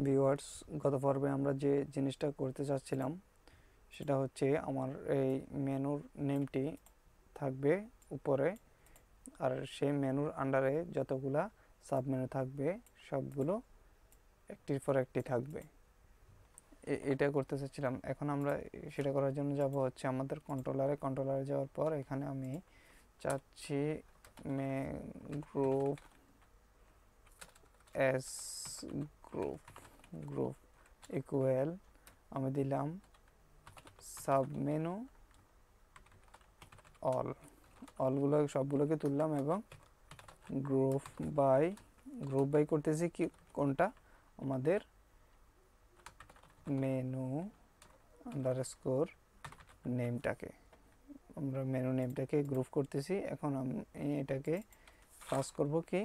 Viewers, গত পর্বে আমরা যে জিনিসটা করতে চাচ্ছিলাম সেটা হচ্ছে আমার এই মেনুর নেমটি থাকবে উপরে, আর সেই মেনুর আন্ডারে যতগুলা সাব মেনু থাকবে সবগুলো একটির পর একটি থাকবে। এটা করতে চাচ্ছিলাম। এখন আমরা সেটা করার জন্য যাব হচ্ছে আমাদের কন্ট্রোলারে যাওয়ার পর এখানে আমি চাচ্ছি গ্রুপ এস গ্রুপ ইকুয়াল, আমি দিলাম সাব মেনু অলগুলো সবগুলোকে তুললাম এবং গ্রুপ বাই করতেছি কি কোনটা, আমাদের মেনু আন্ডারস্কোর নেমটাকে, আমরা মেনু নেমটাকে গ্রুপ করতেছি। এখন আমি এটাকে পাস করব কি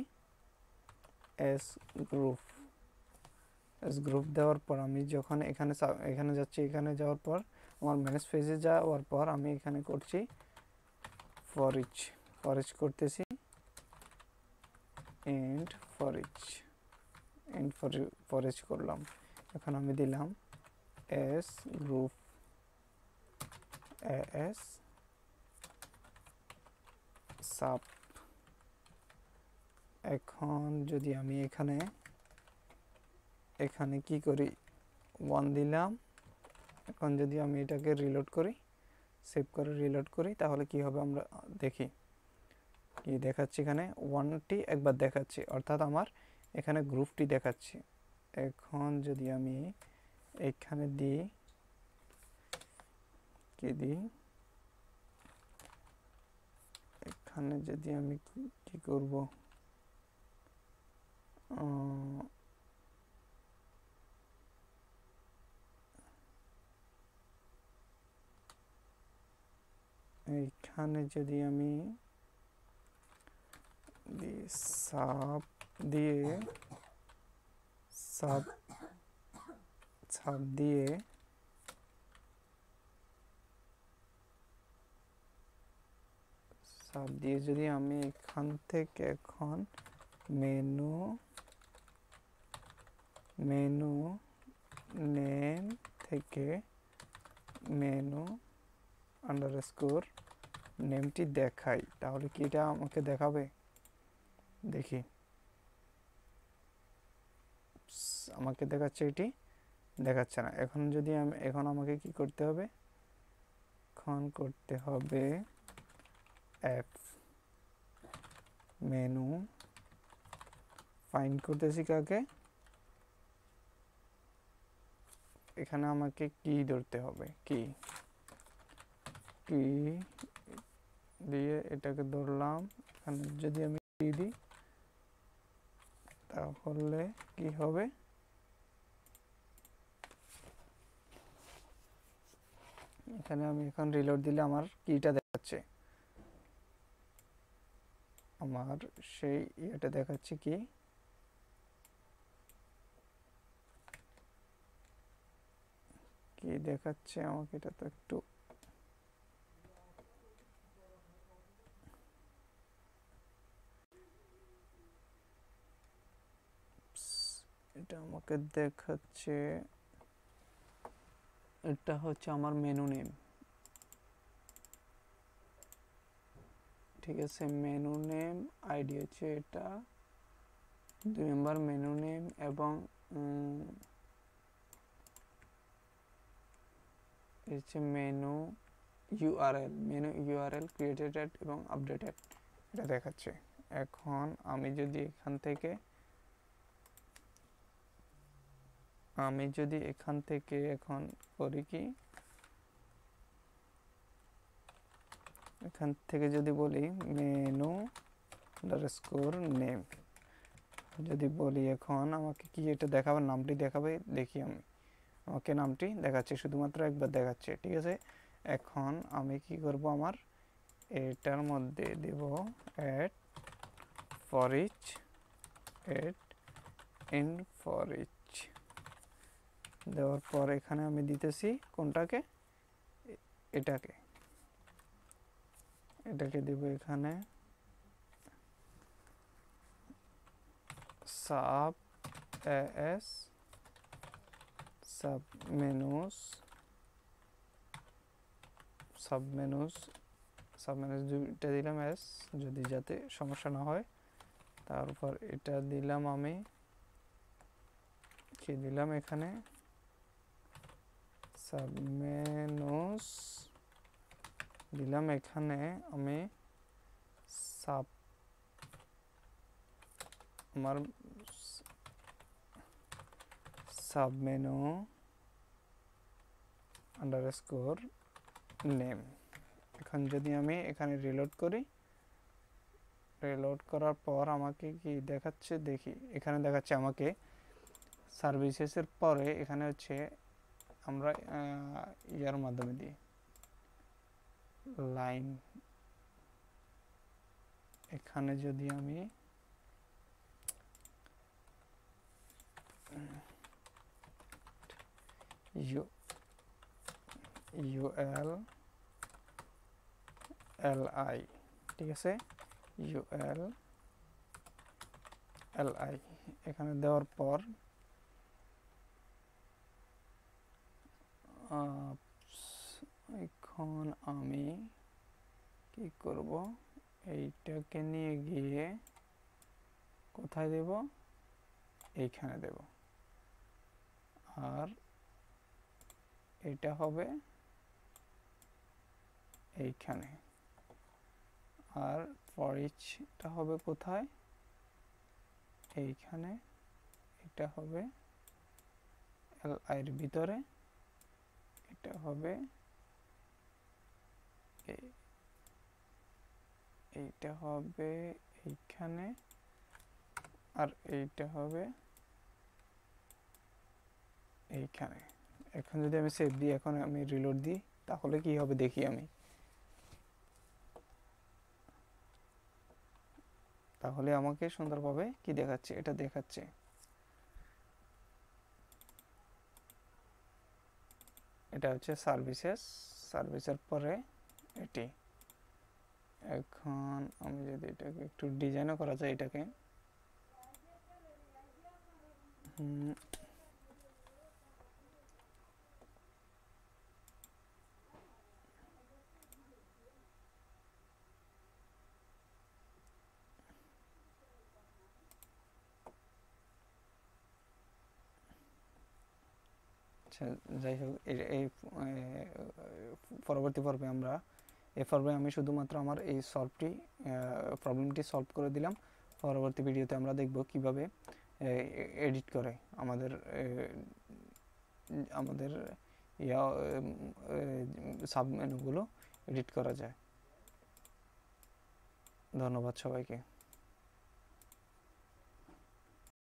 গ্রুপ দেওয়ার পর আমি যখন এখানে যাচ্ছি, এখানে যাওয়ার পর আমার ম্যানেজ পেজে যাওয়ার পর আমি এখানে করছি ফর ইচ করতেছি, এন্ড ফর ইচ করলাম। এখন আমি দিলাম এস গ্রুপ এস সাব। এখন যদি আমি এখানে কি করি, 1 দিলাম। এখন যদি আমি এটাকে রিলোড করি, সেভ করে রিলোড করি, তাহলে কি হবে আমরা দেখি। কি দেখাচ্ছি, এখানে 1টি একবার দেখাচ্ছি, অর্থাৎ আমার এখানে গ্রুপটি দেখাচ্ছি। এখন যদি আমি এখানে দিই, কি দিই, এখানে যদি আমি কি করব, এইখানে যদি আমি সাব দিয়ে যদি আমি এখান থেকে এখন মেনু নেম থেকে মেনু আন্ডারস্কোর নেমটি দেখাই, তাহলে কি এটা আমাকে দেখাবে? দেখি, আমাকে দেখাচ্ছে, এটি দেখাচ্ছে না। এখন আমাকে কি করতে হবে, এখন করতে হবে অ্যাপ মেনু ফাইন্ড করতেছি কাকে, এখানে আমাকে কি ধরতে হবে, কি দিয়ে এটাকে ধরলাম। এখানে যদি আমি কি দিই তাহলে কি হবে, এখানে আমি এখন রিলোড দিলে আমার কিটা দেখাচ্ছে, আমার সেই ইয়েটা দেখাচ্ছে, কি দেখাচ্ছে আমাকে, এটা তো একটু এটা আমাকে দেখাচ্ছে, এটা হচ্ছে আমার মেনু নেম। ঠিক আছে, মেনু নেম আইডি হচ্ছে এটা 2 নম্বর মেনু নেম, এবং হচ্ছে মেনু ইউআরএল ক্রিয়েটেড এবং আপডেটেড, এটা দেখাচ্ছে। এখন আমি যদি এখান থেকে এখন করি কি, এখান থেকে যদি বলি মেনু আন্ডারস্কোর নেম, যদি বলি এখন আমাকে কি এটা দেখাবে, নামটি দেখাবে, দেখি আমাকে নামটি দেখাচ্ছে, শুধুমাত্র একবার দেখাচ্ছে। ঠিক আছে, এখন আমি কি করব, আমার এটার মধ্যে দেব অ্যাড ফর ইচ দেওয়ার পর এখানে আমি দিতেছি কোনটাকে, এটাকে দেব এখানে সাব এস সাবমেনুস দুইটা দিলাম এস, যদি যাতে সমস্যা না হয়। তারপর এটা দিলাম আমি, কি দিলাম এখানে, সাবমেনুস দিলাম এখানে আমি আমার সাবমেনু আন্ডারস্কোর নেম। এখন যদি আমি এখানে রিলোড করি, রিলোড করার পর আমাকে কি দেখাচ্ছে দেখি, এখানে দেখাচ্ছে আমাকে সার্ভিসেসের পরে এখানে হচ্ছে আমরা ইয়ার মাধ্যমে দিই লাইন। এখানে যদি আমি ULLI, ঠিক আছে, ULLI এখানে দেওয়ার পর এখন আমি কি করব, এইটাকে নিয়ে গিয়ে কোথায় দেব, এইখানে দেব। আর এটা হবে এইখানে। আর ফর ইচটা হবে কোথায়, এইখানে। এটা হবে এর ভিতরে, এটা হবে এইটা হবে এইখানে, আর এইটা হবে এইখানে। এখন যদি আমি সেভ দিই, এখন আমি রিলোড দিই, তাহলে কি হবে দেখি আমি। তাহলে আমাকে সুন্দরভাবে কি দেখাচ্ছে, এটা দেখাচ্ছে। এটা হচ্ছে সার্ভিসের পরে এটি। এখন আমি যদি এটাকে একটু ডিজাইনও করা যায়, এটাকে আচ্ছা, যাই হোক, এই পরবর্তী পর্বে আমরা আমি শুধুমাত্র আমার এই প্রবলেমটি সলভ করে দিলাম। পরবর্তী ভিডিওতে আমরা দেখব কিভাবে এডিট করে আমাদের সাব মেনুগুলো এডিট করা যায়। ধন্যবাদ সবাইকে।